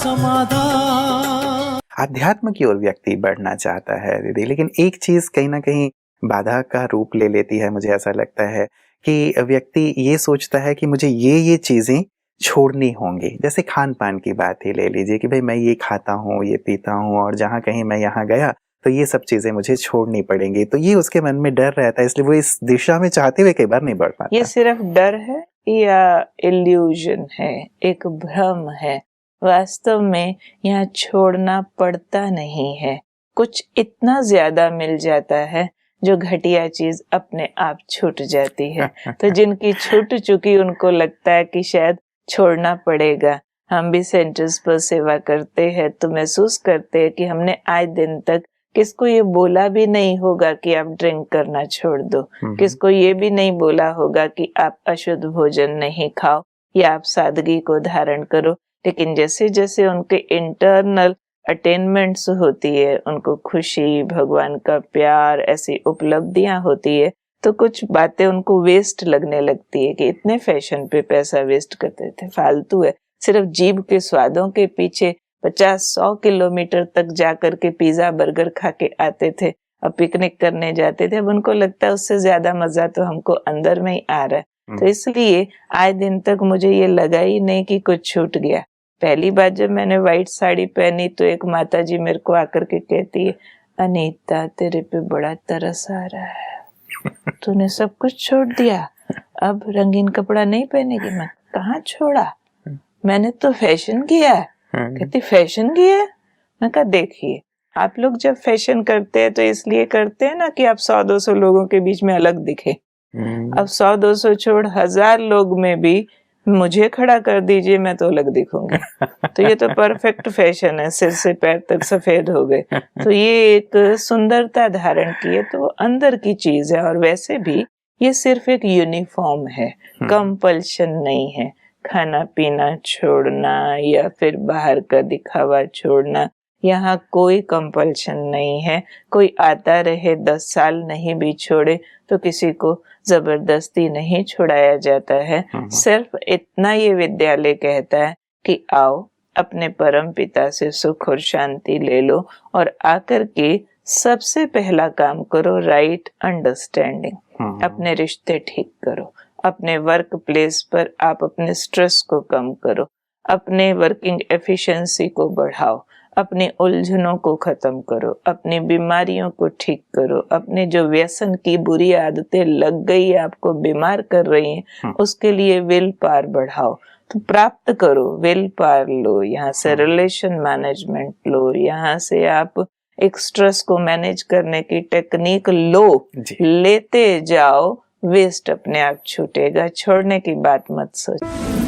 समाधान। अध्यात्म की ओर व्यक्ति बढ़ना चाहता है दीदी, लेकिन एक चीज कहीं ना कहीं बाधा का रूप ले लेती है। मुझे ऐसा लगता है कि व्यक्ति ये सोचता है कि मुझे ये चीजें छोड़नी होंगी। जैसे खान पान की बात ही ले लीजिए कि भाई मैं ये खाता हूँ, ये पीता हूँ, और जहाँ कहीं मैं यहाँ गया तो ये सब चीजें मुझे छोड़नी पड़ेंगी। तो ये उसके मन में डर रहता है, इसलिए वो इस दिशा में चाहते हुए कई बार नहीं बढ़ पाता। ये सिर्फ डर है या इल्यूजन है, एक भ्रम है। वास्तव में यहाँ छोड़ना पड़ता नहीं है, कुछ इतना ज्यादा मिल जाता है जो घटिया चीज अपने आप छूट जाती है। तो जिनकी छूट चुकी उनको लगता है कि शायद छोड़ना पड़ेगा। हम भी सेंटर्स पर सेवा करते हैं तो महसूस करते हैं कि हमने आज दिन तक किसको ये बोला भी नहीं होगा कि आप ड्रिंक करना छोड़ दो, किसको ये भी नहीं बोला होगा कि आप अशुद्ध भोजन नहीं खाओ या आप सादगी को धारण करो। लेकिन जैसे जैसे उनके इंटरनल अटेनमेंट्स होती है, उनको खुशी, भगवान का प्यार, ऐसी उपलब्धियां होती है, तो कुछ बातें उनको वेस्ट लगने लगती है कि इतने फैशन पे पैसा वेस्ट करते थे, फालतू है। सिर्फ जीभ के स्वादों के पीछे 50-100 किलोमीटर तक जाकर के पिज्जा बर्गर खा के आते थे, अब पिकनिक करने जाते थे। अब उनको लगता है उससे ज्यादा मजा तो हमको अंदर में ही आ रहा है। तो इसलिए आज दिन तक मुझे ये लगा ही नहीं कि कुछ छूट गया। पहली बार जब मैंने व्हाइट साड़ी पहनी तो एक माता जी मेरे को आकर के कहती है, अनीता तेरे पे बड़ा तरस आ रहा है, तूने सब कुछ छोड़ दिया, अब रंगीन कपड़ा नहीं पहनेगी। मैं कहाँ छोड़ा, मैंने तो फैशन किया। कहती फैशन किया? मैं कहा देखिए, आप लोग जब फैशन करते हैं तो इसलिए करते हैं ना कि आप 100-200 लोगों के बीच में अलग दिखे। अब 100-200 छोड़ 1000 लोग में भी मुझे खड़ा कर दीजिए, मैं तो अलग दिखूंगी। तो ये तो परफेक्ट फैशन है, सिर से पैर तक सफेद हो गए। तो ये एक सुंदरता धारण की है, तो अंदर की चीज है। और वैसे भी ये सिर्फ एक यूनिफॉर्म है, कंपल्शन नहीं है। खाना पीना छोड़ना या फिर बाहर का दिखावा छोड़ना, यहाँ कोई कंपल्शन नहीं है। कोई आता रहे 10 साल नहीं भी छोड़े तो किसी को जबरदस्ती नहीं छुड़ाया जाता है। सिर्फ इतना ये विद्यालय कहता है कि आओ अपने परम पिता से सुख और शांति ले लो, और आकर के सबसे पहला काम करो राइट अंडरस्टैंडिंग। अपने रिश्ते ठीक करो, अपने वर्क प्लेस पर आप अपने स्ट्रेस को कम करो, अपने वर्किंग एफिशिएंसी को बढ़ाओ, अपनी उलझनों को खत्म करो, अपनी बीमारियों को ठीक करो, अपने जो व्यसन की बुरी आदतें लग गई आपको बीमार कर रही हैं उसके लिए विल पावर बढ़ाओ। तो प्राप्त करो, विल पावर लो, यहाँ से रिलेशन मैनेजमेंट लो, यहाँ से आप एक स्ट्रेस को मैनेज करने की टेक्निक लो, लेते जाओ, वेस्ट अपने आप छूटेगा। छोड़ने की बात मत सोचो।